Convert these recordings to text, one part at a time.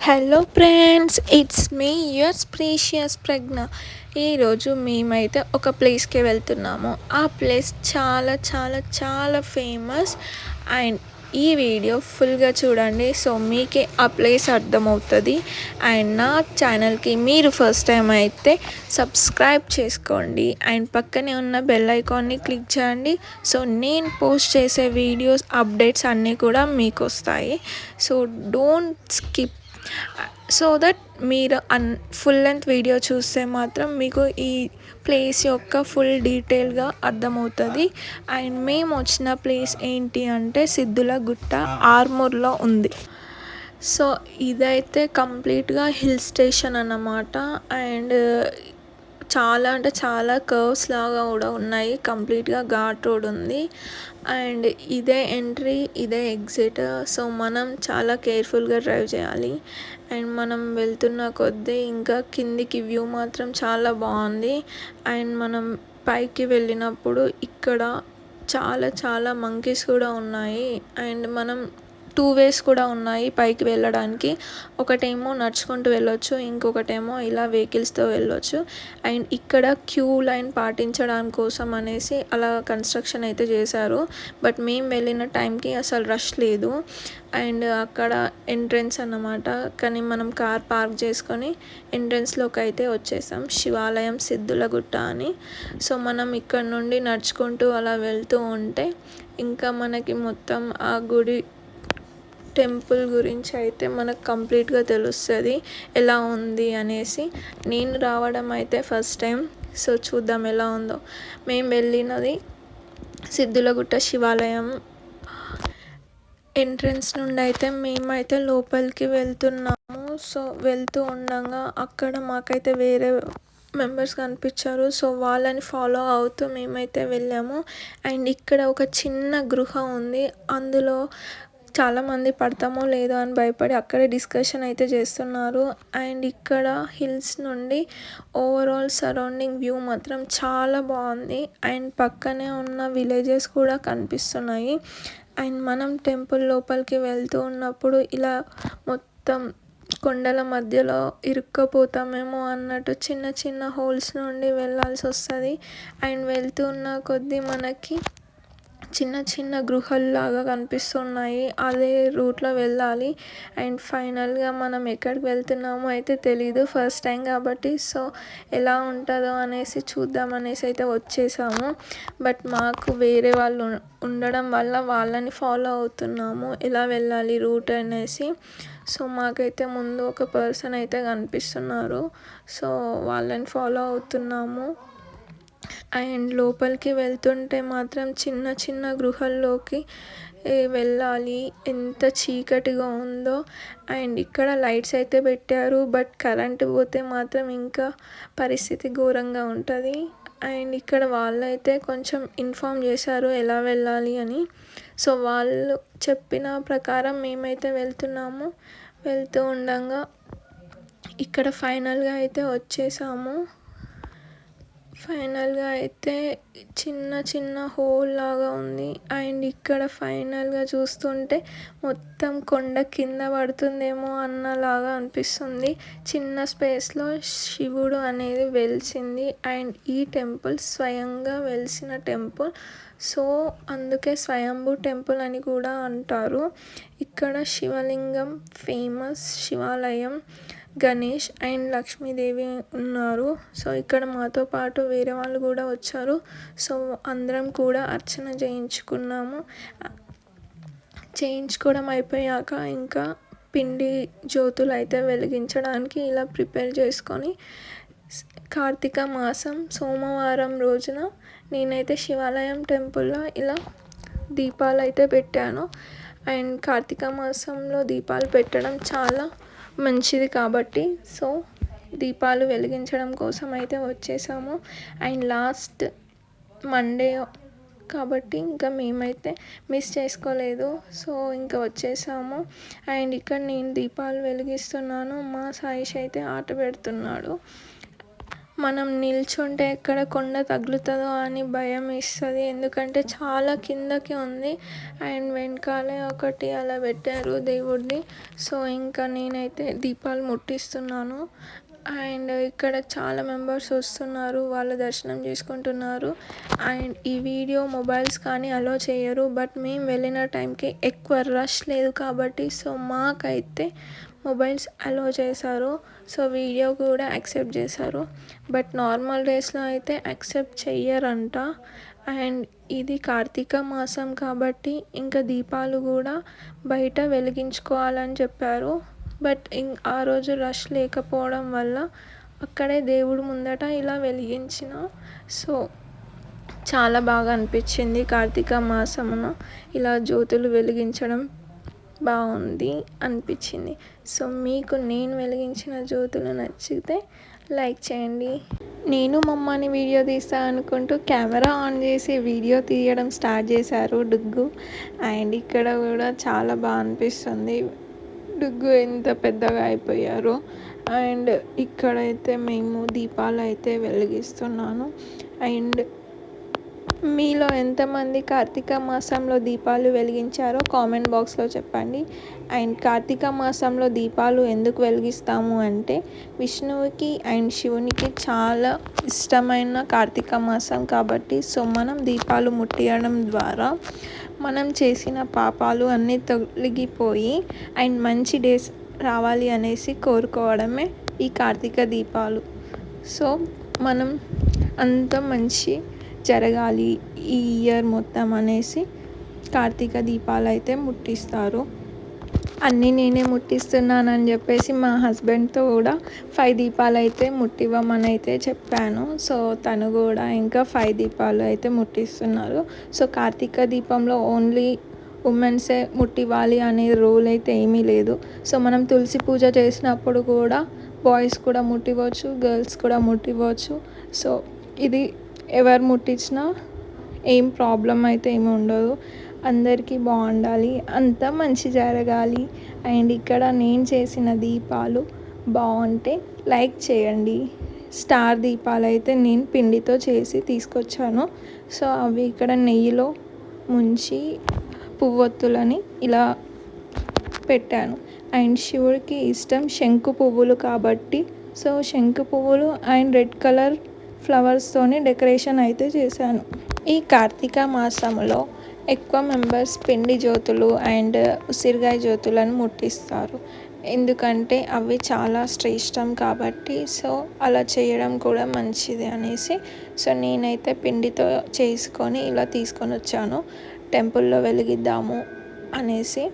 Hello friends, it's me yours precious Pragna. ఈరోజు మేమైతే ఒక ప్లేస్కి వెళ్తున్నాము. ఆ ప్లేస్ చాలా చాలా చాలా ఫేమస్. అండ్ ఈ వీడియో ఫుల్గా చూడండి, సో మీకే ఆ ప్లేస్ అర్థమవుతుంది. అండ్ నా ఛానల్కి మీరు ఫస్ట్ టైం అయితే సబ్స్క్రైబ్ చేసుకోండి అండ్ పక్కనే ఉన్న బెల్ ఐకాన్ని క్లిక్ చేయండి. సో నేను పోస్ట్ చేసే వీడియోస్ అప్డేట్స్ అన్నీ కూడా మీకు వస్తాయి. So don't skip, so that మీరు ఫుల్ లెంత్ వీడియో చూస్తే మాత్రం మీకు ఈ ప్లేస్ యొక్క ఫుల్ డీటెయిల్గా అర్థమవుతుంది. అండ్ మేము వచ్చిన ప్లేస్ ఏంటి అంటే సిద్ధుల గుట్ట, ఆర్మూర్లో ఉంది. సో ఇదైతే కంప్లీట్గా హిల్ స్టేషన్ అన్నమాట. అండ్ చాలా అంటే చాలా కర్వ్స్ లాగా కూడా ఉన్నాయి. కంప్లీట్గా ఘాట్ రోడ్ ఉంది. అండ్ ఇదే ఎంట్రీ, ఇదే ఎగ్జిట్. సో మనం చాలా కేర్ఫుల్గా డ్రైవ్ చేయాలి. అండ్ మనం వెళ్తున్న కొద్దీ ఇంకా కిందికి వ్యూ మాత్రం చాలా బాగుంది. అండ్ మనం పైకి వెళ్ళినప్పుడు ఇక్కడ చాలా చాలా మంకీస్ కూడా ఉన్నాయి. అండ్ మనం 2 వేస్ కూడా ఉన్నాయి పైకి వెళ్ళడానికి. ఒకటేమో నడుచుకుంటూ వెళ్ళొచ్చు, ఇంకొకటేమో ఇలా వెహికల్స్తో వెళ్ళొచ్చు. అండ్ ఇక్కడ క్యూ లైన్ పాటించడానికి కోసం అనేసి అలా కన్స్ట్రక్షన్ అయితే చేశారు. బట్ మేము వెళ్ళిన టైంకి అసలు రష్ లేదు. అండ్ అక్కడ ఎంట్రన్స్ అన్నమాట. కానీ మనం కార్ పార్క్ చేసుకొని ఎంట్రన్స్లోకి అయితే వచ్చేసాం. శివాలయం సిద్ధులగుట్ట అని. సో మనం ఇక్కడ నుండి నడుచుకుంటూ అలా వెళ్తూ ఉంటే ఇంకా మనకి మొత్తం ఆ గుడి టెంపుల్ గురించి అయితే మనకు కంప్లీట్గా తెలుస్తుంది ఎలా ఉంది అనేసి. నేను రావడం అయితే ఫస్ట్ టైం. సో చూద్దాం ఎలా ఉందో. మేము వెళ్ళినది సిద్ధులగుట్ట శివాలయం ఎంట్రన్స్ నుండి అయితే మేమైతే లోపలికి వెళ్తున్నాము. సో వెళ్తూ ఉండగా అక్కడ మాకైతే వేరే మెంబర్స్ కనిపించారు. సో వాళ్ళని ఫాలో అవుతూ మేమైతే వెళ్ళాము. అండ్ ఇక్కడ ఒక చిన్న గృహ ఉంది. అందులో చాలామంది పడతామో లేదో అని భయపడి అక్కడే డిస్కషన్ అయితే చేస్తున్నారు. అండ్ ఇక్కడ హిల్స్ నుండి ఓవరాల్ సరౌండింగ్ వ్యూ మాత్రం చాలా బాగుంది. అండ్ పక్కనే ఉన్న విలేజెస్ కూడా కనిపిస్తున్నాయి. అండ్ మనం టెంపుల్ లోపలికి వెళ్తూ ఉన్నప్పుడు ఇలా మొత్తం కొండల మధ్యలో ఇరుక్కపోతామేమో అన్నట్టు చిన్న చిన్న హోల్స్ నుండి వెళ్ళాల్సి వస్తుంది. అండ్ వెళ్తున్న కొద్దీ మనకి చిన్న చిన్న గృహాల్లాగా కనిపిస్తున్నాయి. అదే రూట్లో వెళ్ళాలి. అండ్ ఫైనల్గా మనం ఎక్కడికి వెళ్తున్నామో అయితే తెలీదు, ఫస్ట్ టైం కాబట్టి. సో ఎలా ఉంటుందో అనేసి చూద్దాం అనేసి అయితే వచ్చేసాము. బట్ మాకు వేరే వాళ్ళు ఉండడం వల్ల వాళ్ళని ఫాలో అవుతున్నాము ఎలా వెళ్ళాలి రూట్ అనేసి. సో మాకైతే ముందు ఒక పర్సన్ అయితే కనిపిస్తున్నారు. సో వాళ్ళని ఫాలో అవుతున్నాము. అండ్ లోపలికి వెళ్తుంటే మాత్రం చిన్న చిన్న గృహాల్లోకి వెళ్ళాలి. ఎంత చీకటిగా ఉందో. అండ్ ఇక్కడ లైట్స్ అయితే పెట్టారు. బట్ కరెంట్ పోతే మాత్రం ఇంకా పరిస్థితి ఘోరంగా ఉంటుంది. అండ్ ఇక్కడ వాళ్ళైతే కొంచెం ఇన్ఫామ్ చేశారు ఎలా వెళ్ళాలి అని. సో వాళ్ళు చెప్పిన ప్రకారం మేమైతే వెళ్తున్నాము. వెళ్తూ ఉండగా ఇక్కడ ఫైనల్గా అయితే వచ్చేసాము. ఫైనల్గా అయితే చిన్న చిన్న హోల్ లాగా ఉంది. అండ్ ఇక్కడ ఫైనల్గా చూస్తుంటే మొత్తం కొండ కింద పడుతుందేమో అన్నలాగా అనిపిస్తుంది. చిన్న స్పేస్లో శివుడు అనేది వెలిసింది. అండ్ ఈ టెంపుల్ స్వయంగా వెలిసిన టెంపుల్. సో అందుకే స్వయంభూ టెంపుల్ అని కూడా అంటారు. ఇక్కడ శివలింగం ఫేమస్ శివాలయం. గణేష్ అండ్ లక్ష్మీదేవి ఉన్నారు. సో ఇక్కడ మాతో పాటు వేరే వాళ్ళు కూడా వచ్చారు. సో అందరం కూడా అర్చన చేయించుకున్నాము. చేయించుకోవడం అయిపోయాక ఇంకా పిండి జ్యోతులు అయితే వెలిగించడానికి ఇలా ప్రిపేర్ చేసుకొని కార్తీక మాసం సోమవారం రోజున నేనైతే శివాలయం టెంపుల్లో ఇలా దీపాలు అయితే పెట్టాను. అండ్ కార్తీక మాసంలో దీపాలు పెట్టడం చాలా మంచిది కాబట్టి సో దీపాలు వెలిగించడం కోసం అయితే వచ్చేసాము. అండ్ లాస్ట్ మండే కాబట్టి ఇంకా మేమైతే మిస్ చేసుకోలేదు. సో ఇంకా వచ్చేసాము. అండ్ ఇక్కడ నేను దీపాలు వెలిగిస్తున్నాను. మా సాయిష్ అయితే ఆట పెడుతున్నాడు. మనం నిల్చుంటే ఎక్కడ కొండ తగులుతుందో అని భయం వేస్తుంది, ఎందుకంటే చాలా కిందకి ఉంది. అండ్ వెనకాలే ఒకటి అలా పెట్టారు దేవుడిది. సో ఇంకా నేనైతే దీపాలు ముట్టిస్తున్నాను. అండ్ ఇక్కడ చాలా మెంబర్స్ వస్తున్నారు, వాళ్ళ దర్శనం చేసుకుంటున్నారు. అండ్ ఈ వీడియో మొబైల్స్ కానీ అలో చేయరు, బట్ మేము వెళ్ళిన టైంకి ఎక్కువ రష్ లేదు కాబట్టి సో మాకైతే మొబైల్స్ అలో చేశారు. సో వీడియో కూడా యాక్సెప్ట్ చేశారు, బట్ నార్మల్ డేస్లో అయితే యాక్సెప్ట్ చెయ్యరంట. అండ్ ఇది కార్తీక మాసం కాబట్టి ఇంకా దీపాలు కూడా బయట వెలిగించుకోవాలని చెప్పారు. బట్ ఆ రోజు రష్ లేకపోవడం వల్ల అక్కడే దేవుడు ముందట ఇలా వెలిగించిన. సో చాలా బాగా అనిపించింది కార్తీక మాసమున ఇలా జ్యోతులు వెలిగించడం బాగుంది అనిపించింది. సో మీకు నేను వెలిగించిన జ్యోతులు నచ్చితే లైక్ చేయండి. నేను మమ్మని వీడియో తీస్తా అనుకుంటూ కెమెరా ఆన్ చేసి వీడియో తీయడం స్టార్ట్ చేశారు డుగ్గు. అండ్ ఇక్కడ కూడా చాలా బాగా అనిపిస్తుంది, డుగ్గు ఎంత పెద్దగా అయిపోయారో. అండ్ ఇక్కడైతే మేము దీపాలు అయితే వెలిగిస్తున్నాను. అండ్ మీలో ఎంతమంది కార్తీక మాసంలో దీపాలు వెలిగించారో కామెంట్ బాక్స్లో చెప్పండి. అండ్ కార్తీక మాసంలో దీపాలు ఎందుకు వెలిగిస్తాము అంటే విష్ణువుకి అండ్ శివునికి చాలా ఇష్టమైన కార్తీక మాసం కాబట్టి సో మనం దీపాలు ముట్టియడం ద్వారా మనం చేసిన పాపాలు అన్నీ తొలగిపోయి అండ్ మంచి డేస్ రావాలి అనేసి కోరుకోవడమే ఈ కార్తీక దీపాలు. సో మనం అంత మంచి జరగాలి ఈ ఇయర్ మొత్తం అనేసి కార్తీక దీపాలు అయితే ముట్టిస్తారు. అన్నీ నేనే ముట్టిస్తున్నానని చెప్పేసి మా హస్బెండ్తో కూడా 5 దీపాలు అయితే ముట్టివ్వమని అయితే చెప్పాను. సో తను కూడా ఇంకా 5 దీపాలు అయితే ముట్టిస్తున్నారు. సో కార్తీక దీపంలో ఓన్లీ ఉమెన్సే ముట్టివ్వాలి అనే రూల్ అయితే ఏమీ లేదు. సో మనం తులసి పూజ చేసినప్పుడు కూడా బాయ్స్ కూడా ముట్టివచ్చు, గర్ల్స్ కూడా ముట్టివచ్చు. సో ఇది ఎవరు ముట్టించినా ఏం ప్రాబ్లం అయితే ఏమి ఉండదు, అందరికీ బాగుండాలి, అంతా మంచి జరగాలి. అండ్ ఇక్కడ నేను చేసిన దీపాలు బాగుంటే లైక్ చేయండి. స్టార్ దీపాలు అయితే నేను పిండితో చేసి తీసుకొచ్చాను. సో అవి ఇక్కడ నెయ్యిలో ముంచి పువ్వొత్తులని ఇలా పెట్టాను. అండ్ శివుడికి ఇష్టం శంకు పువ్వులు కాబట్టి సో శంకు పువ్వులు అండ్ రెడ్ కలర్ ఫ్లవర్స్తోని డెకరేషన్ అయితే చేశాను. ఈ కార్తీక మాసంలో ఎక్కువ మెంబర్స్ పిండి జ్యోతులు అండ్ ఉసిరికాయ జ్యోతులను ముట్టిస్తారు, ఎందుకంటే అవి చాలా శ్రేష్టం కాబట్టి సో అలా చేయడం కూడా మంచిది అనేసి. సో నేనైతే పిండితో చేసుకొని ఇలా తీసుకొని వచ్చాను, టెంపుల్లో వెలిగిద్దాము అనేసి.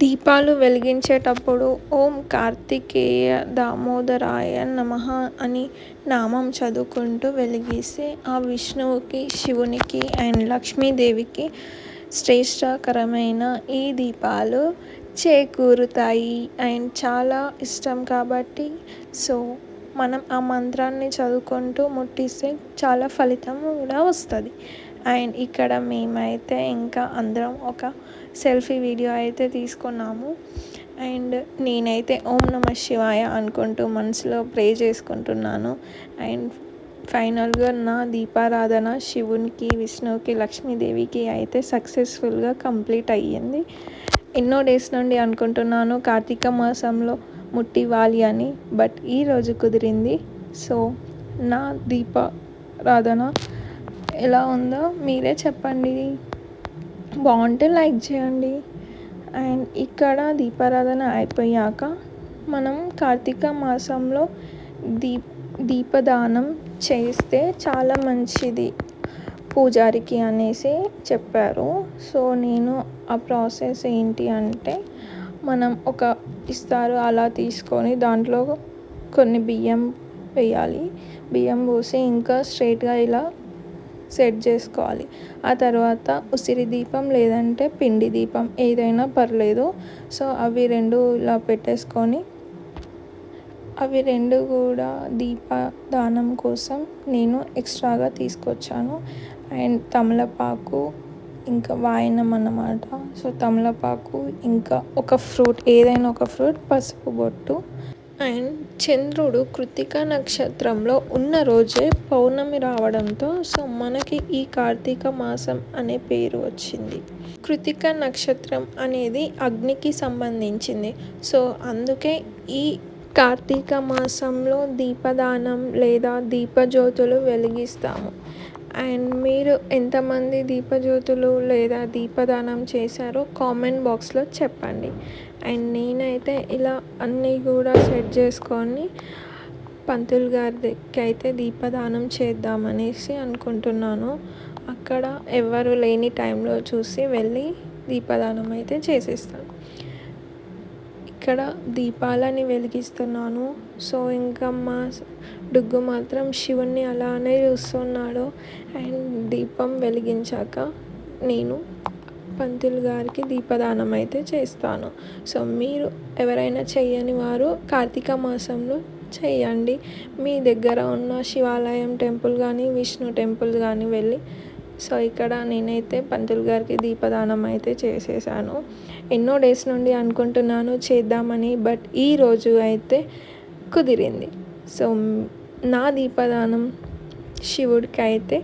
దీపాలు వెలిగించేటప్పుడు ఓం కార్తికేయ దామోదరాయ నమః అని నామం చదువుకుంటూ వెలిగిస్తే ఆ విష్ణువుకి, శివునికి అండ్ లక్ష్మీదేవికి శ్రేష్టకరమైన ఈ దీపాలు చేకూరుతాయి అండ్ చాలా ఇష్టం కాబట్టి సో మనం ఆ మంత్రాన్ని చదువుకుంటూ ముట్టిస్తే చాలా ఫలితం కూడా వస్తుంది. అండ్ ఇక్కడ మేమైతే ఇంకా అందరం ఒక సెల్ఫీ వీడియో అయితే తీసుకున్నాము. అండ్ నేనైతే ఓం నమః శివాయ అనుకుంటూ మనసులో ప్రే చేసుకుంటున్నాను. అండ్ ఫైనల్గా నా దీపారాధన శివునికి, విష్ణువుకి, లక్ష్మీదేవికి అయితే సక్సెస్ఫుల్గా కంప్లీట్ అయ్యింది. ఎన్నో డేస్ నుండి అనుకుంటున్నాను కార్తీక మాసంలో ముట్టివ్వాలి అని, బట్ ఈరోజు కుదిరింది. సో నా దీపారాధన ఎలా ఉందో మీరే చెప్పండి, బాగుంటే లైక్ చేయండి. అండ్ ఇక్కడ దీపారాధన అయిపోయాక మనం కార్తీక మాసంలో దీపదానం చేస్తే చాలా మంచిది పూజారికి అనేసి చెప్పారు. సో నేను ఆ ప్రాసెస్ ఏంటి అంటే మనం ఒక ఇస్తారు అలా తీసుకొని దాంట్లో కొన్ని బియ్యం వేయాలి, బియ్యం పోసి ఇంకా స్ట్రైట్గా ఇలా సెట్ చేసుకోవాలి. ఆ తర్వాత ఉసిరి దీపం లేదంటే పిండి దీపం ఏదైనా పర్లేదు. సో అవి రెండు ఇలా పెట్టేసుకొని అవి రెండు కూడా దీపదానం కోసం నేను ఎక్స్ట్రాగా తీసుకొచ్చాను. అండ్ తమలపాకు ఇంకా వాయనం అన్నమాట. సో తమలపాకు ఇంకా ఒక ఫ్రూట్, ఏదైనా ఒక ఫ్రూట్, పసుపు బొట్టు అండ్ చంద్రుడు కృత్తిక నక్షత్రంలో ఉన్న రోజే పౌర్ణమి రావడంతో సో మనకి ఈ కార్తీక మాసం అనే పేరు వచ్చింది. కృత్తిక నక్షత్రం అనేది అగ్నికి సంబంధించింది. సో అందుకే ఈ కార్తీక మాసంలో దీపదానం లేదా దీపజ్యోతులు వెలిగిస్తాము. అండ్ మీరు ఎంతమంది దీపజ్యోతులు లేదా దీపదానం చేశారో కామెంట్ బాక్స్లో చెప్పండి. అండ్ నేనైతే ఇలా అన్నీ కూడా సెట్ చేసుకొని పంతులు గారికి అయితే దీపదానం చేద్దామనేసి అనుకుంటున్నాను. అక్కడ ఎవరు లేని టైంలో చూసి వెళ్ళి దీపదానం అయితే చేసేస్తాను. ఇక్కడ దీపాలని వెలిగిస్తున్నాను. సో ఇంకా మా డుగ్గు మాత్రం శివుణ్ణి అలానే చూస్తున్నాడు. అండ్ దీపం వెలిగించాక నేను పంతులు గారికి దీపదానం అయితే చేస్తాను. సో మీరు ఎవరైనా చెయ్యని వారు కార్తీక మాసంలో చేయండి. మీ దగ్గర ఉన్న శివాలయం టెంపుల్ కానీ విష్ణు టెంపుల్ కానీ వెళ్ళి సో ఇక్కడ నేనైతే పంతులు గారికి దీపదానం అయితే చేసేసాను. ఎన్నో డేస్ నుండి అనుకుంటున్నాను చేద్దామని, బట్ ఈరోజు అయితే కుదిరింది. సో నా దీపదానం శివుడికి అయితే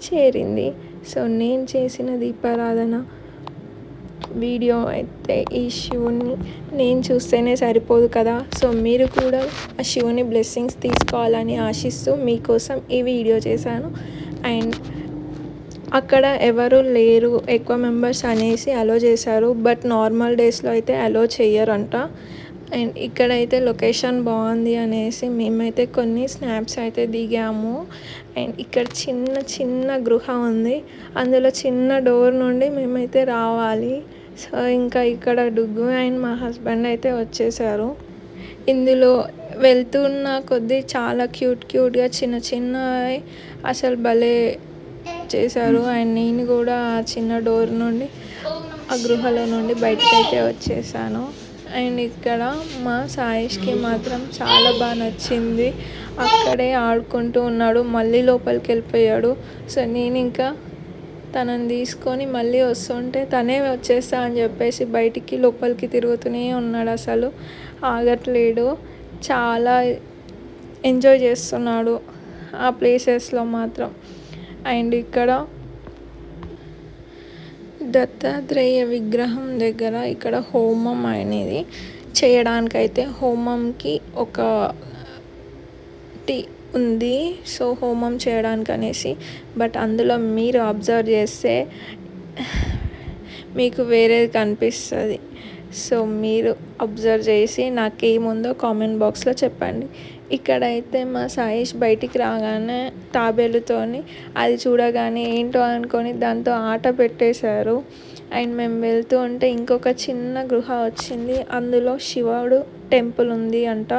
చేరింది. సో నేను చేసిన దీపారాధన వీడియో అయితే ఈ శివుని నేను చూస్తేనే సరిపోదు కదా. సో మీరు కూడా ఆ శివుని బ్లెస్సింగ్స్ తీసుకోవాలని ఆశిస్తూ మీకోసం ఈ వీడియో చేశాను. అండ్ అక్కడ ఎవరు లేరు ఎక్కువ మెంబర్స్ అనేసి అలో చేశారు, బట్ నార్మల్ డేస్లో అయితే అలో చెయ్యరంట. అండ్ ఇక్కడైతే లొకేషన్ బాగుంది అనేసి మేమైతే కొన్ని స్నాప్స్ అయితే దిగాము. అండ్ ఇక్కడ చిన్న చిన్న గృహ ఉంది, అందులో చిన్న డోర్ నుండి మేమైతే రావాలి. సో ఇంకా ఇక్కడ డుగ్గు అండ్ మా హస్బెండ్ అయితే వచ్చేసారు. ఇందులో వెళ్తున్న కొద్దీ చాలా క్యూట్గా చిన్న చిన్న అసలు భలే చేశారు. అండ్ నేను కూడా ఆ చిన్న డోర్ నుండి ఆ గృహలో నుండి బయటకు అయితే వచ్చేసాను. అండ్ ఇక్కడ మా సాయిష్కి మాత్రం చాలా బాగా నచ్చింది. అక్కడే ఆడుకుంటూ ఉన్నాడు, మళ్ళీ లోపలికి వెళ్ళిపోయాడు. సో నేను ఇంకా తనని తీసుకొని మళ్ళీ వస్తుంటే తనే వచ్చేస్తా అని చెప్పేసి బయటికి లోపలికి తిరుగుతూనే ఉన్నాడు. అసలు ఆగట్లేడు, చాలా ఎంజాయ్ చేస్తున్నాడు ఆ ప్లేసెస్లో మాత్రం. అండ్ ఇక్కడ దత్తాత్రేయ విగ్రహం దగ్గర ఇక్కడ హోమం అనేది చేయడానికైతే హోమంకి ఒక టీ ఉంది. సో హోమం చేయడానికి అనేసి, బట్ అందులో మీరు అబ్జర్వ్ చేస్తే మీకు వేరేది కనిపిస్తుంది. సో మీరు అబ్జర్వ్ చేసి నాకేముందో కామెంట్ బాక్స్లో చెప్పండి. ఇక్కడైతే మా సాయిష్ బయటికి రాగానే తాబేలుతోని అది చూడగానే ఏంటో అనుకొని దాంతో ఆట పెట్టేశారు. అండ్ మేము వెళ్తూ ఉంటే ఇంకొక చిన్న గృహ వచ్చింది, అందులో శివుడు టెంపుల్ ఉంది అంట.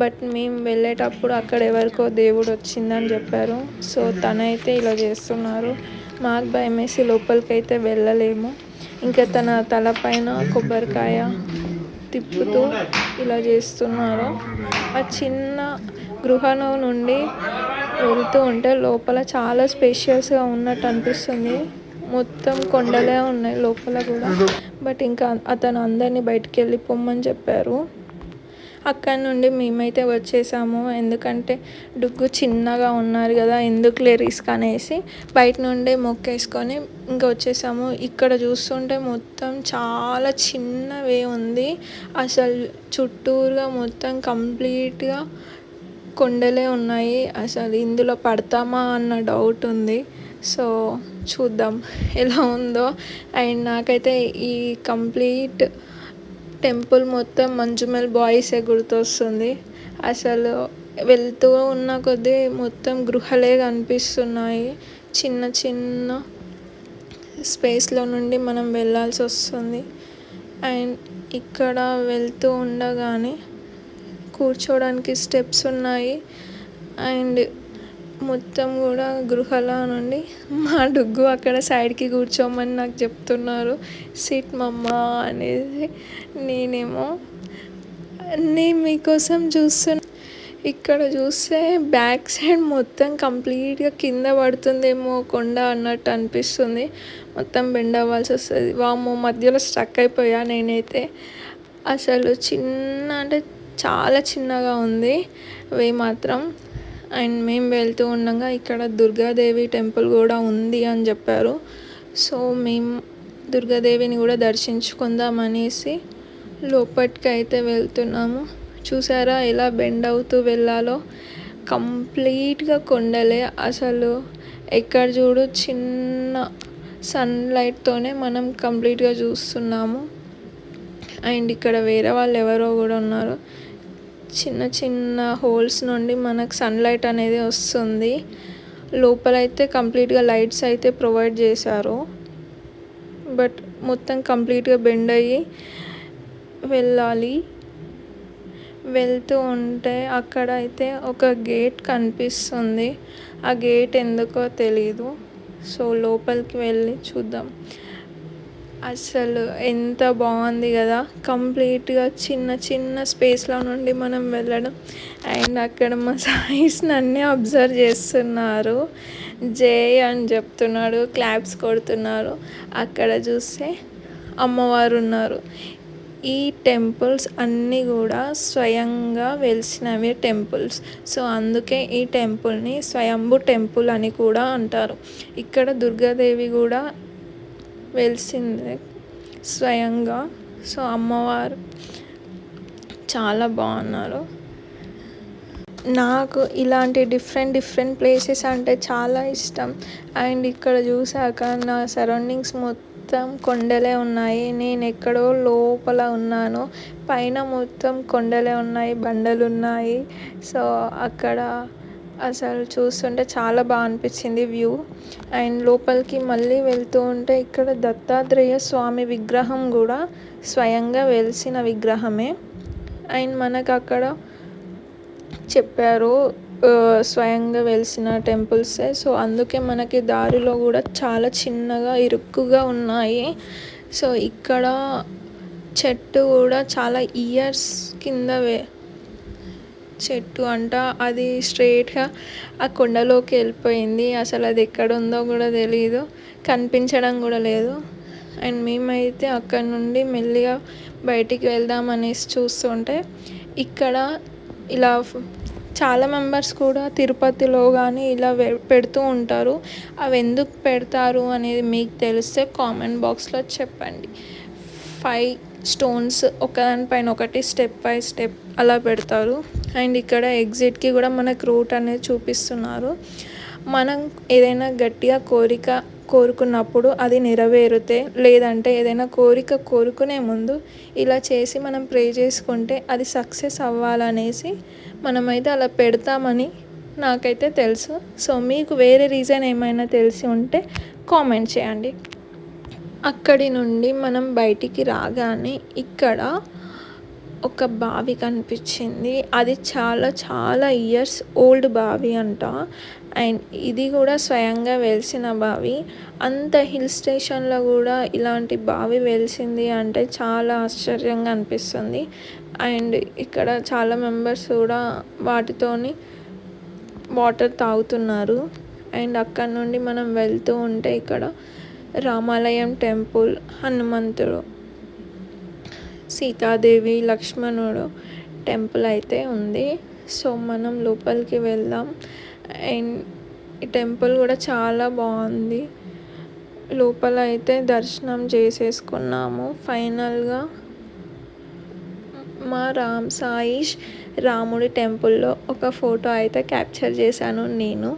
బట్ మేము వెళ్ళేటప్పుడు అక్కడ ఎవరికో దేవుడు వచ్చిందని చెప్పారు. సో తనైతే ఇలా చేస్తున్నారు. మాకు భయం వేసి లోపలికి అయితే వెళ్ళలేము. ఇంకా తన తలపైన కొబ్బరికాయ తిప్పుతూ ఇలా చేస్తున్నారు. ఆ చిన్న గృహలో నుండి వెళ్తూ ఉంటే లోపల చాలా స్పేషియస్గా ఉన్నట్టు అనిపిస్తుంది. మొత్తం కొండలే ఉన్నాయి లోపల కూడా. బట్ ఇంకా అతను అందరినీ బయటికి వెళ్ళిపోమని చెప్పారు. అక్కడ నుండి మేమైతే వచ్చేసాము, ఎందుకంటే డుగ్గు చిన్నగా ఉన్నారు కదా, ఎందుకులే రిస్క్ అనేసి బయట నుండి మొక్కేసుకొని ఇంకా వచ్చేసాము. ఇక్కడ చూస్తుంటే మొత్తం చాలా చిన్నవే ఉంది. అసలు చుట్టూరుగా మొత్తం కంప్లీట్గా కొండలే ఉన్నాయి. అసలు ఇందులో పడతామా అన్న డౌట్ ఉంది. సో చూద్దాం ఎలా ఉందో. అండ్ నాకైతే ఈ కంప్లీట్ టెంపుల్ మొత్తం మంజుమల్ బాయ్సే గుర్తొస్తుంది. అసలు వెళ్తూ ఉన్న కొద్దీ మొత్తం గృహలే కనిపిస్తున్నాయి. చిన్న చిన్న స్పేస్లో నుండి మనం వెళ్ళాల్సి వస్తుంది. అండ్ ఇక్కడ వెళ్తూ ఉండగానే కూర్చోడానికి స్టెప్స్ ఉన్నాయి. అండ్ మొత్తం కూడా గృహల నుండి మా డుగ్గు అక్కడ సైడ్కి కూర్చోమని నాకు చెప్తున్నారు, సిట్ మమ్మ అనేది. నేనేమో నేను మీకోసం చూస్తున్నా. ఇక్కడ చూస్తే బ్యాక్ సైడ్ మొత్తం కంప్లీట్గా కింద పడుతుందేమో కొండ అన్నట్టు అనిపిస్తుంది. మొత్తం బెండ్ అవ్వాల్సి వస్తుంది. వామ్మో మధ్యలో స్ట్రక్ అయిపోయా నేనైతే. అసలు చిన్న అంటే చాలా చిన్నగా ఉంది వే మాత్రం. అండ్ మేము వెళ్తూ ఉండగా ఇక్కడ దుర్గాదేవి టెంపుల్ కూడా ఉంది అని చెప్పారు. సో మేము దుర్గాదేవిని కూడా దర్శించుకుందాం అనేసి లోపలికి అయితే వెళ్తున్నాము. చూసారా ఎలా బెండ్ అవుతూ వెళ్ళాలో. కంప్లీట్గా కొండలే, అసలు ఎక్కడ చూడు చిన్న సన్లైట్తోనే మనం కంప్లీట్గా చూస్తున్నాము. అండ్ ఇక్కడ వేరే వాళ్ళు ఎవరో కూడా ఉన్నారు. చిన్న చిన్న హోల్స్ నుండి మనకు సన్లైట్ అనేది వస్తుంది. లోపలైతే కంప్లీట్గా లైట్స్ అయితే ప్రొవైడ్ చేశారు. బట్ మొత్తం కంప్లీట్గా బెండ్ అయ్యి వెళ్ళాలి. వెళ్తూ ఉంటే అక్కడ అయితే ఒక గేట్ కనిపిస్తుంది. ఆ గేట్ ఎందుకో తెలీదు. సో లోపలికి వెళ్ళి చూద్దాం. అసలు ఎంత బాగుంది కదా. కంప్లీట్గా చిన్న చిన్న స్పేస్లో నుండి మనం వెళ్ళడం. అండ్ అక్కడ మా సాయిస్ నన్నే అబ్జర్వ్ చేస్తున్నారు. జై అని చెప్తున్నాడు, క్లాప్స్ కొడుతున్నారు. అక్కడ చూస్తే అమ్మవారు ఉన్నారు. ఈ టెంపుల్స్ అన్నీ కూడా స్వయంగా వెలిసినవి టెంపుల్స్. సో అందుకే ఈ టెంపుల్ని స్వయంభూ టెంపుల్ అని కూడా అంటారు. ఇక్కడ దుర్గాదేవి కూడా వెలిసింది స్వయంగా. సో అమ్మవారు చాలా బాగున్నారు. నాకు ఇలాంటి డిఫరెంట్ ప్లేసెస్ అంటే చాలా ఇష్టం. అండ్ ఇక్కడ చూసాక నా సరౌండింగ్స్ మొత్తం కొండలే ఉన్నాయి. నేను ఎక్కడో లోపల ఉన్నాను. పైన మొత్తం కొండలే ఉన్నాయి, బండలు ఉన్నాయి. సో అక్కడ అసలు చూస్తుంటే చాలా బాగా అనిపించింది వ్యూ. అండ్ లోపలికి మళ్ళీ వెళ్తూ ఉంటే ఇక్కడ దత్తాత్రేయ స్వామి విగ్రహం కూడా స్వయంగా వెలిసిన విగ్రహమే. అండ్ మనకు అక్కడ చెప్పారు స్వయంగా వెలిసిన టెంపుల్సే. సో అందుకే మనకి దారిలో కూడా చాలా చిన్నగా ఇరుక్కుగా ఉన్నాయి. సో ఇక్కడ చెట్టు కూడా చాలా ఇయర్స్ కింద చెట్టు అంట. అది స్ట్రైట్గా ఆ కొండలోకి వెళ్ళిపోయింది. అసలు అది ఎక్కడ ఉందో కూడా తెలీదు, కనిపించడం కూడా లేదు. అండ్ మేమైతే అక్కడ నుండి మెల్లిగా బయటికి వెళ్దాం అనేసి చూస్తుంటే ఇక్కడ ఇలా చాలా మెంబర్స్ కూడా తిరుపతిలో కానీ ఇలా పెడుతూ ఉంటారు. అవి ఎందుకు పెడతారు అనేది మీకు తెలిస్తే కామెంట్ బాక్స్లో చెప్పండి. 5 స్టోన్స్ ఒకదానిపైన ఒకటి స్టెప్ బై స్టెప్ అలా పెడతారు. అండ్ ఇక్కడ ఎగ్జిట్కి కూడా మనకు రూట్ అనేది చూపిస్తున్నారు. మనం ఏదైనా గట్టిగా కోరుకున్నప్పుడు అది నెరవేరితే, లేదంటే ఏదైనా కోరుకునే ముందు ఇలా చేసి మనం ప్రే చేసుకుంటే అది సక్సెస్ అవ్వాలనేసి మనమైతే అలా పెడతామని నాకైతే తెలుసు. సో మీకు వేరే రీజన్ ఏమైనా తెలిసి ఉంటే కామెంట్ చేయండి. అక్కడి నుండి మనం బయటికి రాగానే ఇక్కడ ఒక బావి కనిపించింది. అది చాలా చాలా ఇయర్స్ ఓల్డ్ బావి అంట. అండ్ ఇది కూడా స్వయంగా వెలిసిన బావి. అంత హిల్ స్టేషన్లో కూడా ఇలాంటి బావి వెలిసింది అంటే చాలా ఆశ్చర్యంగా అనిపిస్తుంది. అండ్ ఇక్కడ చాలా మెంబర్స్ కూడా వాటితోని వాటర్ తాగుతున్నారు. అండ్ అక్కడ నుండి మనం వెళ్తూ ఉంటే ఇక్కడ రామాలయం టెంపుల్, హనుమంతుడు, సీతాదేవి, లక్ష్మణుడు టెంపుల్ అయితే ఉంది. సో మనం లోపలికి వెళ్దాం. అండ్ ఈ టెంపుల్ కూడా చాలా బాగుంది. లోపల అయితే దర్శనం చేసేసుకున్నాము. ఫైనల్గా మా సాయిష్ రాముడి టెంపుల్లో ఒక ఫోటో అయితే క్యాప్చర్ చేశాను నేను.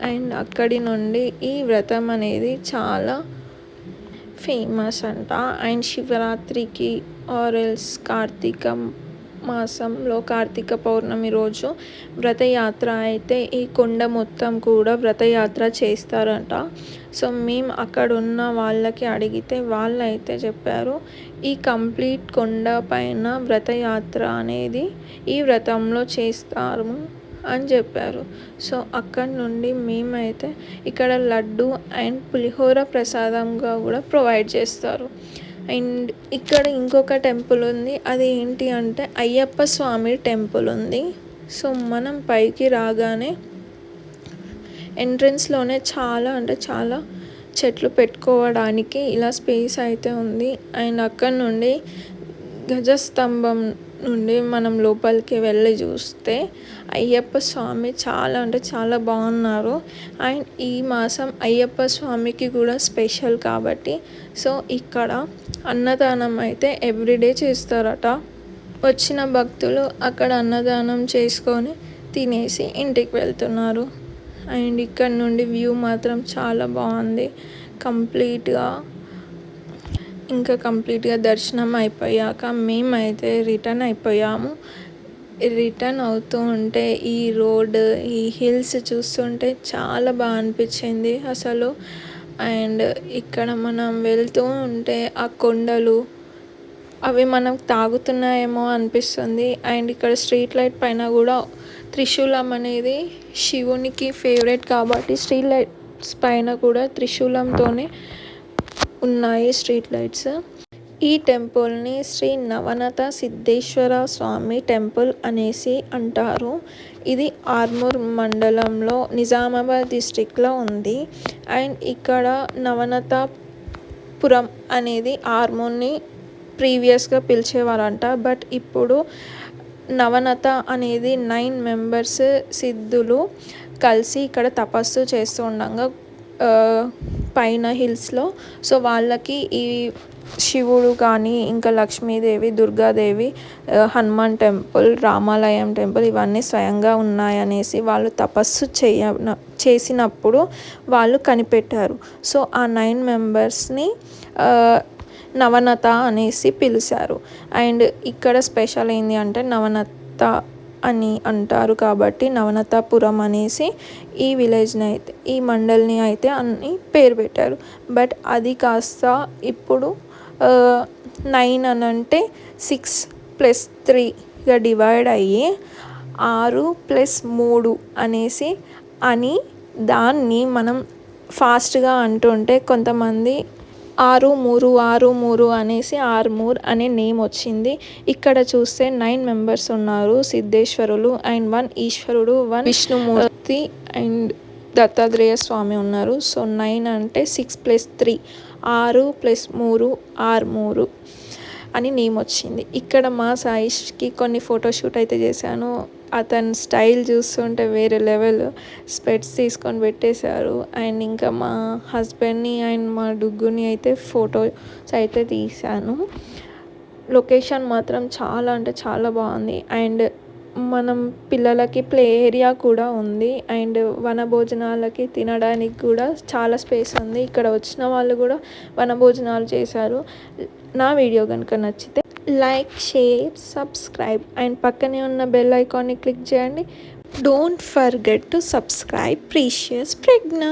అండ్ అక్కడి నుండి ఈ వ్రతం అనేది చాలా ఫేమస్ అంట. అండ్ శివరాత్రికి ఆర్ఎల్స్ కార్తీక మాసంలో కార్తీక పౌర్ణమి రోజు వ్రతయాత్ర అయితే ఈ కొండ మొత్తం కూడా వ్రతయాత్ర చేస్తారంట. సో మేము అక్కడ ఉన్న వాళ్ళకి అడిగితే వాళ్ళు అయితే చెప్పారు ఈ కంప్లీట్ కొండ పైన వ్రతయాత్ర అనేది ఈ వ్రతంలో చేస్తారు అని చెప్పారు. సో అక్కడి నుండి మేమైతే ఇక్కడ లడ్డు అండ్ పులిహోర ప్రసాదంగా కూడా ప్రొవైడ్ చేస్తారు. అండ్ ఇక్కడ ఇంకొక టెంపుల్ ఉంది. అది ఏంటి అంటే అయ్యప్ప స్వామి టెంపుల్ ఉంది. సో మనం పైకి రాగానే ఎంట్రన్స్లోనే చాలా అంటే చాలా చెట్లు పెట్టుకోవడానికి ఇలా స్పేస్ అయితే ఉంది. అండ్ అక్కడ నుండి గజస్తంభం నుండి మనం లోపలికి వెళ్ళి చూస్తే అయ్యప్ప స్వామి చాలా అంటే చాలా బాగున్నారు. అండ్ ఈ మాసం అయ్యప్ప స్వామికి కూడా స్పెషల్ కాబట్టి సో ఇక్కడ అన్నదానం అయితే ఎవ్రీడే చేస్తారట. వచ్చిన భక్తులు అక్కడ అన్నదానం చేసుకొని తినేసి ఇంటికి వెళ్తున్నారు. అండ్ ఇక్కడ నుండి వ్యూ మాత్రం చాలా బాగుంది. కంప్లీట్గా దర్శనం అయిపోయాక మేమైతే రిటర్న్ అయిపోయాము. రిటర్న్ అవుతూ ఉంటే ఈ రోడ్, ఈ హిల్స్ చూస్తుంటే చాలా బాగా అనిపించింది అసలు. అండ్ ఇక్కడ మనం వెళ్తూ ఉంటే ఆ కొండలు అవి మనకు తాగుతున్నాయేమో అనిపిస్తుంది. అండ్ ఇక్కడ స్ట్రీట్ లైట్ పైన కూడా త్రిశూలం అనేది శివునికి ఫేవరెట్ కాబట్టి స్ట్రీట్ లైట్స్ పైన కూడా త్రిశూలంతోనే ఉన్నాయి స్ట్రీట్ లైట్స్. ఈ టెంపుల్ని శ్రీ నవనత సిద్ధేశ్వర స్వామి టెంపుల్ అనేసి అంటారు. ఇది ఆర్మూర్ మండలంలో నిజామాబాద్ డిస్ట్రిక్ట్లో ఉంది. అండ్ ఇక్కడ నవనతపురం అనేది ఆర్మూర్ని ప్రీవియస్గా పిలిచేవారంట. బట్ ఇప్పుడు నవనత అనేది 9 మెంబర్స్ సిద్ధులు కలిసి ఇక్కడ తపస్సు చేస్తూ ఉండగా పైన హిల్స్లో సో వాళ్ళకి ఈ శివుడు కానీ ఇంకా లక్ష్మీదేవి, దుర్గాదేవి, హనుమాన్ టెంపుల్, రామాలయం టెంపుల్ ఇవన్నీ స్వయంగా ఉన్నాయనేసి వాళ్ళు తపస్సు చేసినప్పుడు వాళ్ళు కనిపెట్టారు. సో ఆ 9 మెంబర్స్ని నవనత అనేసి పిలిచారు. అండ్ ఇక్కడ స్పెషల్ ఏంటి అంటే నవనత అని అంటారు కాబట్టి నవనతపురం అనేసి ఈ విలేజ్ని అయితే ఈ మండల్ని అయితే అని పేరు పెట్టారు. బట్ అది కాస్త ఇప్పుడు 9 అని అంటే 6+3గా డివైడ్ అయ్యి 6+3 అనేసి అని దాన్ని మనం ఫాస్ట్గా అంటుంటే కొంతమంది 6-3 అనేసి ఆర్మూర్ అనే నేమ్ వచ్చింది. ఇక్కడ చూస్తే 9 మెంబర్స్ ఉన్నారు. సిద్ధేశ్వరులు అండ్ 1 ఈశ్వరుడు, 1 విష్ణుమూర్తి అండ్ దత్తాత్రేయ స్వామి ఉన్నారు. సో 9 అంటే 6+3 6+3 ఆర్మూరు అని నేమ్ వచ్చింది. ఇక్కడ మా సాయిష్కి కొన్ని ఫోటోషూట్ అయితే చేశాను. అతని స్టైల్ చూస్తుంటే వేరే లెవెల్, స్పెట్స్ తీసుకొని పెట్టేశారు. అండ్ ఇంకా మా హస్బెండ్ని అండ్ మా డుగ్గుని అయితే ఫొటోస్ అయితే తీశాను. లొకేషన్ మాత్రం చాలా అంటే చాలా బాగుంది. అండ్ మనం పిల్లలకి ప్లే ఏరియా కూడా ఉంది. అండ్ వనభోజనాలకి తినడానికి కూడా చాలా స్పేస్ ఉంది. ఇక్కడ వచ్చిన వాళ్ళు కూడా వనభోజనాలు చేశారు. నా వీడియో కనుక నచ్చితే లైక్, షేర్, సబ్స్క్రైబ్ అండ్ పక్కనే ఉన్న బెల్ ఐకాన్ని క్లిక్ చేయండి. Don't forget to subscribe precious Pragna.